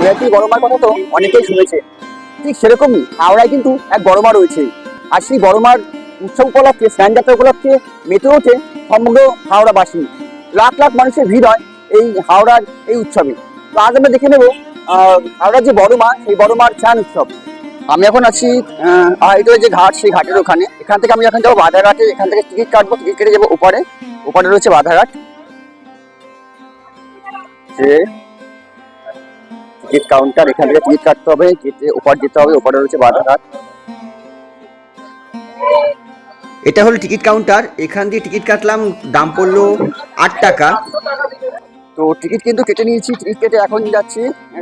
নৈহাটি বড় মার কথা তো অনেকেই শুনেছে, ঠিক সেরকমই হাওড়ায় কিন্তু এক বড় মা রয়েছে। আর সেই বড় মার উৎসব উপলক্ষে, স্নানযাত্রা উপলক্ষে মেতে ওঠে সমগ্র হাওড়াবাসী। লাখ লাখ মানুষের ভিড় হয় এই হাওড়ার এই উৎসবে। তো আজ আমরা দেখে নেব হাওড়ার যে বড় মা, সেই বড় মার স্নান উৎসব। আমি এখন আছি আইডলের যে ঘাট, সেই ঘাটের ওখানে। এখান থেকে আমি এখন যাবো বাধাঘাটে, এখান থেকে টিকিট কাটবো, টিকিট কেটে যাবো ওপারে। ওপারে রয়েছে বাধাঘাট, যে টিকিট কাউন্টার, এখান থেকে টিকিট কাটতে হবে, কেটে ওপার যেতে হবে, ওপারে রয়েছে বাধাঘাট। এটা হলো টিকিট কাউন্টার, এখান দিয়ে টিকিট কাটলাম, দাম পড়লো 8 টাকা। তো টিকিট কিন্তু কেটে নিয়েছি, টিকিট কেটে এখন যাচ্ছি,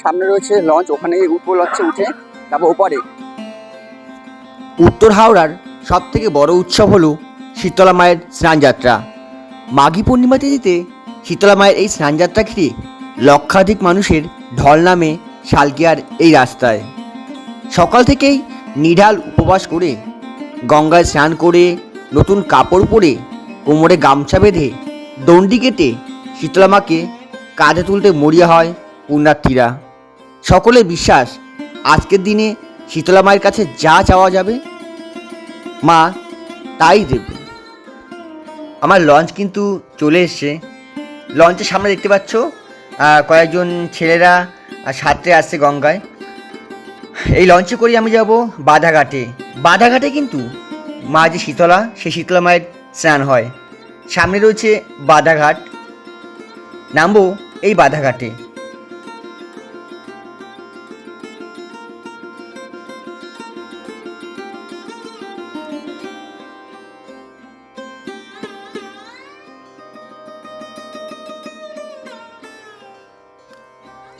সামনে রয়েছে লঞ্চ, ওখানে উঠবো, লঞ্চে উঠে যাবো ওপারে। উত্তর হাওড়ার সব থেকে বড় উৎসব হলো শীতলা মায়ের স্নানযাত্রা। মাঘী পূর্ণিমা তিথিতে শীতলা মায়ের এই স্নানযাত্রা ঘিরে লক্ষাধিক মানুষের ঢল নামে শালকিয়ার এই রাস্তায়। সকাল থেকেই নিঢাল উপবাস করে, গঙ্গায় স্নান করে, নতুন কাপড় পরে, কোমরে গামছা বেঁধে, দণ্ডি কেটে শীতলা মাকে কাঁধে তুলতে মরিয়া হয় পুণ্যার্থীরা। সকলের বিশ্বাস, আজকের দিনে শীতলা মায়ের কাছে যা চাওয়া যাবে মা তাই দেবে। আমার লঞ্চ কিন্তু চলে এসছে। লঞ্চের সামনে দেখতে পাচ্ছ কয়েকজন ছেলেরা সাঁতরে আসছে গঙ্গায়। এই লঞ্চে করে আমি যাব বাধাঘাটে। বাধাঘাটে কিন্তু মা যে শীতলা, সেই শীতলা মায়ের স্নান হয়। সামনে রয়েছে বাধাঘাট, নামবো এই বাধাঘাটে।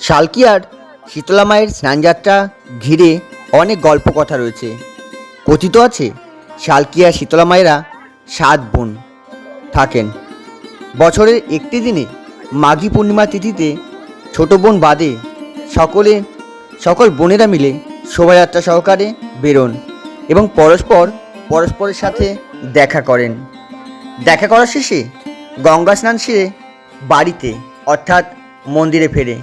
শালকিয়ার শীতলা মায়ের স্নানযাত্রা ঘিরে অনেক গল্প কথা রয়েছে। কথিত আছে শালকিয়ার শীতলা মায়েরা 7 বোন থাকেন। বছরের একটি দিনে মাঘী পূর্ণিমা তিথিতে ছোট বোন বাদে সকল বোনেরা মিলে শোভাযাত্রা সহকারে বেরোন এবং পরস্পরের সাথে দেখা করেন। দেখা করার শেষে গঙ্গা স্নান সেরে বাড়িতে অর্থাৎ মন্দিরে ফেরে।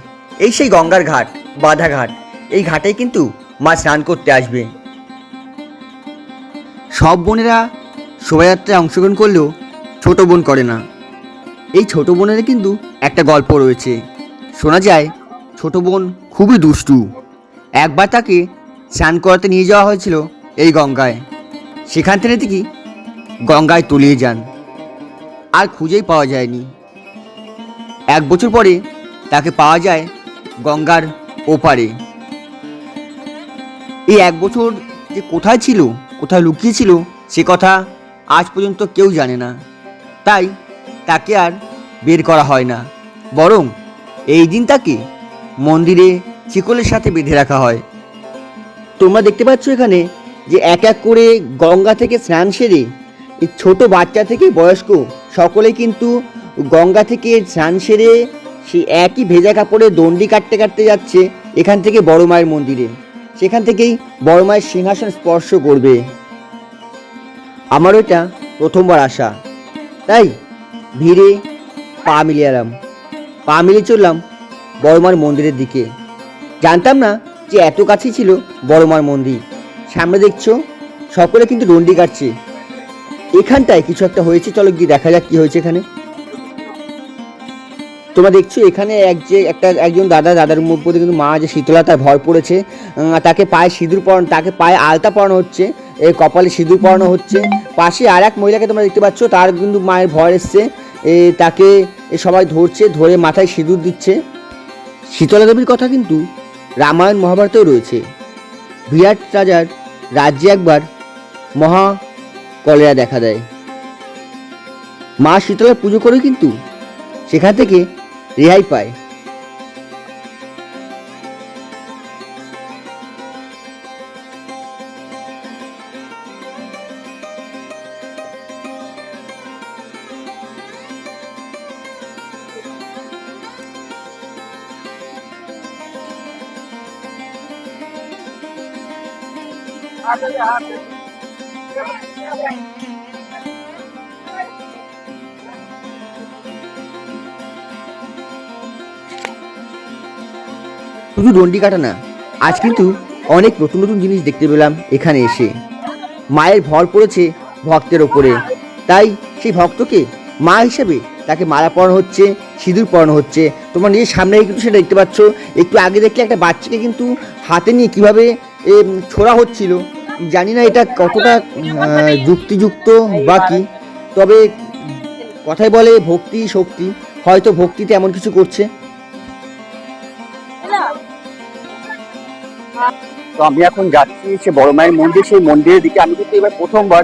এই সেই গঙ্গার ঘাট, বাধাঘাট। এই ঘাটেই কিন্তু মা স্নান করতে আসবে। সব বোনেরা শোভাযাত্রায় অংশগ্রহণ করলেও ছোট বোন করে না। এই ছোট বোনের কিন্তু একটা গল্প রয়েছে। শোনা যায় ছোট বোন খুবই দুষ্টু। একবার তাকে স্নান করাতে নিয়ে যাওয়া হয়েছিল এই গঙ্গায়। সেখান থেকে কি গঙ্গায় তলিয়ে যান, আর খুঁজেই পাওয়া যায়নি। 1 বছর পরে তাকে পাওয়া যায় গঙ্গার ওপারে। এই 1 বছর যে কোথায় ছিল, কোথায় লুকিয়েছিল, সে কথা আজ পর্যন্ত কেউ জানে না। তাই তাকে আর বের করা হয় না, বরং এই দিন তাকে মন্দিরে শিকলের সাথে বেঁধে রাখা হয়। তোমরা দেখতে পাচ্ছ এখানে যে এক এক করে গঙ্গা থেকে স্নান সেরে এই ছোট বাচ্চা থেকে বয়স্ক সকলেই কিন্তু গঙ্গা থেকে স্নান সেরে সেই একই ভেজা কাপড়ে দণ্ডি কাটতে কাটতে যাচ্ছে এখান থেকে বড় মায়ের মন্দিরে। সেখান থেকেই বড় মায়ের সিংহাসন স্পর্শ করবে। আমার ওইটা প্রথমবার আসা, তাই ভিড়ে পা মিলিয়ে চললাম বড় মার মন্দিরের দিকে। জানতাম না যে এত কাছেই ছিল বড় মার মন্দির। সামনে দেখছো সকলে কিন্তু দণ্ডি কাটছে। এখানটায় কিছু একটা হয়েছে, চলো গিয়ে দেখা যাক কি হয়েছে এখানে। তোমরা দেখছো এখানে একজন দাদার মধ্যে কিন্তু মা যে শীতলা, তার ভর পড়েছে। তাকে পায়ে সিঁদুর পরানো, তাকে পায়ে আলতা পরানো হচ্ছে, কপালে সিঁদুর পরানো হচ্ছে। পাশে আর এক মহিলাকে তোমরা দেখতে পাচ্ছ, তার কিন্তু মায়ের ভর এসছে। তাকে সবাই ধরছে, ধরে মাথায় সিঁদুর দিচ্ছে। শীতলা দেবীর কথা কিন্তু রামায়ণ মহাভারতেও রয়েছে। বিরাট রাজার রাজ্যে একবার মহা কলেরা দেখা দেয়। মা শীতলার পুজো করে কিন্তু সেখান থেকে রেহাই পায়। শুধু ডন্ডি কাটা না, আজ কিন্তু অনেক নতুন নতুন জিনিস দেখতে পেলাম এখানে এসে। মায়ের ভর পড়েছে ভক্তের ওপরে, তাই সেই ভক্তকে মা হিসেবে তাকে মালা পরানো হচ্ছে, সিঁদুর পরানো হচ্ছে। তোমরা নিজের সামনে কিন্তু সেটা দেখতে পাচ্ছ। একটু আগে দেখলে একটা বাচ্চাকে কিন্তু হাতে নিয়ে কীভাবে ছোড়া হচ্ছিল। জানি না এটা কতটা যুক্তিযুক্ত বা কি, তবে কথাই বলে ভক্তি শক্তি, হয়তো ভক্তিতে এমন কিছু করছে। তো আমি এখন যাচ্ছি সে বড় মায়ের মন্দির, সেই মন্দিরের দিকে। আমি কিন্তু এবার প্রথমবার,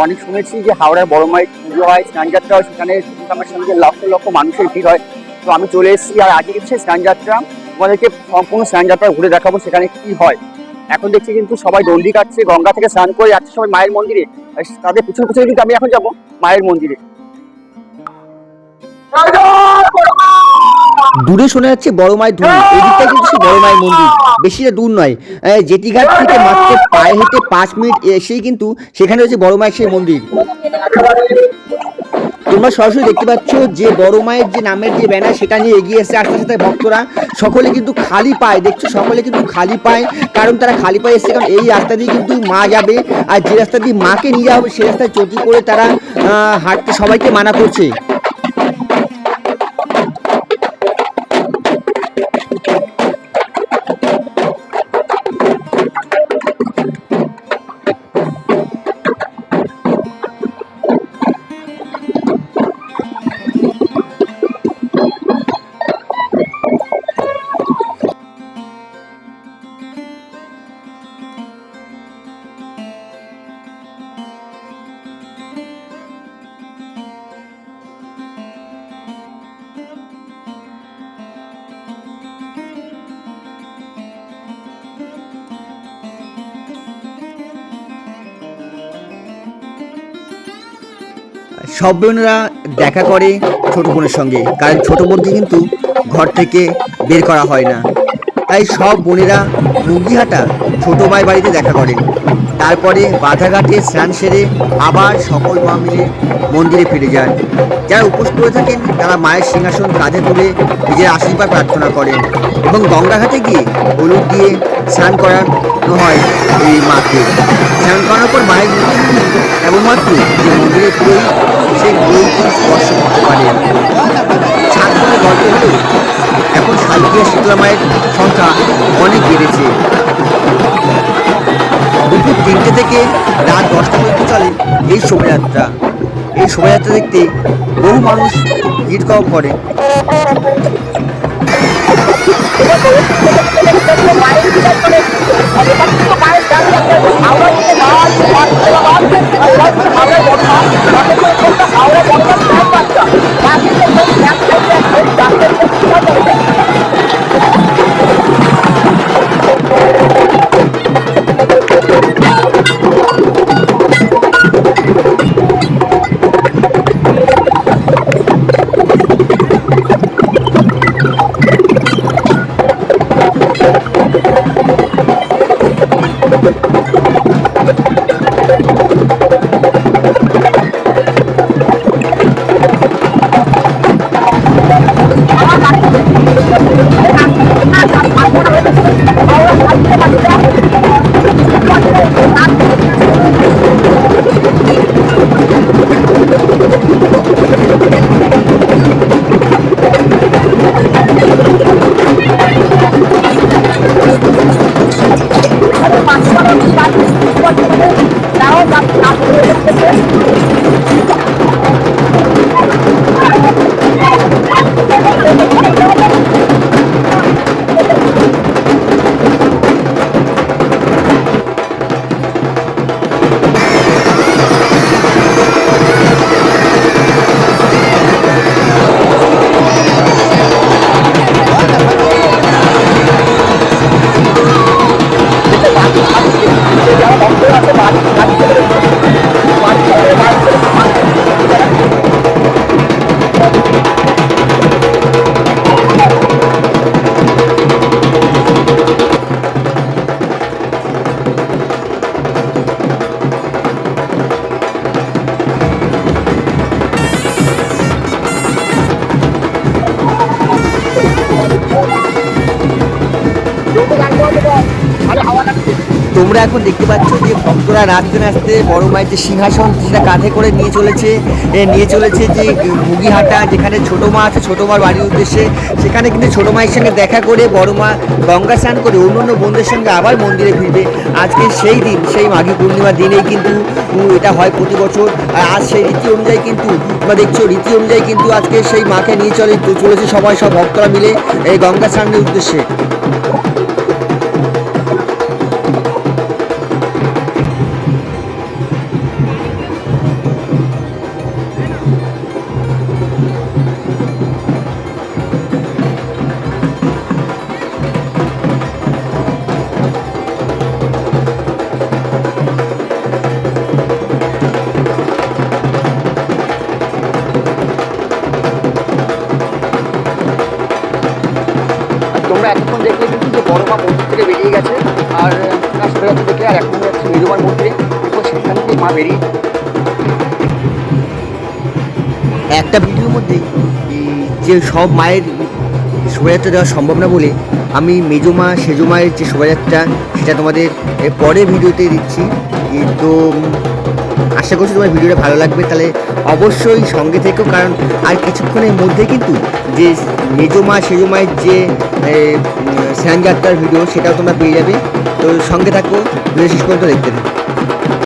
অনেক শুনেছি যে হাওড়ার বড় মায়ের পুজো হয়, স্নানযাত্রা হয়, সেখানে আমার সঙ্গে লক্ষ লক্ষ মানুষের ভিড় হয়। তো আমি চলে এসেছি, আর আজকে কিন্তু সেই স্নানযাত্রা, তোমাদেরকে সম্পূর্ণ স্নানযাত্রা ঘুরে দেখাবো সেখানে কি হয়। এখন দেখছি কিন্তু সবাই ডন্ডি কাটছে, গঙ্গা থেকে স্নান করে যাচ্ছে সবাই মায়ের মন্দিরে। আর তাদের পিছনে পিছনে কিন্তু আমি এখন যাবো মায়ের মন্দিরে। দূরে শোনা যাচ্ছে বড় মায়ের ধুন। এই দিকটাই কিন্তু সেই বড় মায়ের মন্দির, বেশিটা দূর নয়। জেটিঘাট থেকে মাত্র পায়ে হেঁটে 5 মিনিট এসেই কিন্তু সেখানে হচ্ছে বড় মায়ের সেই মন্দির। তোমরা সরাসরি দেখতে পাচ্ছ যে বড় মায়ের যে নামের যে ব্যানার, সেটা নিয়ে এগিয়ে এসে আস্তে আস্তে ভক্তরা সকলে কিন্তু খালি পায়। দেখছো সকলে কিন্তু খালি পায়, কারণ তারা খালি পায়ে এসছে, কারণ এই রাস্তা দিয়ে কিন্তু মা যাবে, আর যে রাস্তা দিয়ে মাকে নিয়ে যাওয়া হবে সেই রাস্তায় চটি করে তারা হাঁটতে সবাইকে মানা করছে। সব বোনেরা দেখা করে ছোট বোনের সঙ্গে, কারণ ছোট বোনকে কিন্তু ঘর থেকে বের করা হয় না। তাই সব বোনেরা মুগদিহাটা ছোট মায়ের বাড়িতে দেখা করেন, তারপরে বাধাঘাটে স্নান সেরে আবার সকল মা মিলে মন্দিরে ফিরে যান। যারা উপোস করে থাকেন তারা মায়ের সিংহাসন কাঁধে তুলে নিজের আশীর্বাদ প্রার্থনা করেন, এবং গঙ্গাঘাটে গিয়ে হলুদ দিয়ে স্নান করানো হয় এই মাকে। স্নান করানোর পর মায়ের মুখে কেবলমাত্র যে মন্দিরে পুরোই সেই বইটি স্পর্শ করতে পারে। ছাত্রদের গল্প হলেও এখন শালকিয়া শীতলা মায়ের সংখ্যা অনেক বেড়েছে। দুপুর 3টে থেকে রাত 10টা পর্যন্ত চলে এই শোভাযাত্রা। এই শোভাযাত্রা দেখতে বহু মানুষ ভিড় কম করে। তোমরা এখন দেখতে পাচ্ছ যে ভক্তরা নাচতে নাচতে বড় মায়ের যে সিংহাসন সেটা কাঁধে করে নিয়ে চলেছে যে মুগিহাটা, যেখানে ছোটো মা আছে, ছোটো মার বাড়ির উদ্দেশ্যে। সেখানে কিন্তু ছোটো মায়ের সঙ্গে দেখা করে বড় মা গঙ্গা স্নান করে অন্য বোনদের সঙ্গে আবার মন্দিরে ফিরবে। আজকে সেই দিন, সেই মাঘী পূর্ণিমার দিনেই কিন্তু এটা হয় প্রতি বছর। আর আজ সেই রীতি অনুযায়ী কিন্তু তোমরা দেখছো, রীতি অনুযায়ী কিন্তু আজকে সেই মাকে নিয়ে চলেছে সব ভক্তরা মিলে এই গঙ্গা স্নানের উদ্দেশ্যে। তোমরা এতক্ষণ দেখলে কিন্তু যে বড় মা মন্দির থেকে বেরিয়ে গেছে, আর না সরে যাচ্ছে দেখে, আর এখন যাচ্ছে মেরুমার মন্দিরে, এবং সেখান থেকে মা বেরিয়ে একটা ভিডিওর মধ্যে যে সব মায়ের শোভাযাত্রা দেওয়া সম্ভব না বলে আমি মেজো মা সেজো মায়ের যে শোভাযাত্রা সেটা তোমাদের পরের ভিডিওতে দিচ্ছি। তো আশা করছি তোমার ভিডিওটা ভালো লাগবে, তাহলে অবশ্যই সঙ্গে থেকো, কারণ আর কিছুক্ষণের মধ্যে কিন্তু যে মেজো মা সেজো মায়ের যে স্নানযাত্রার ভিডিও সেটাও তোমরা পেয়ে যাবে। তো সঙ্গে থাকো, ভিডিও শেষ পর্যন্ত দেখতে থাকো।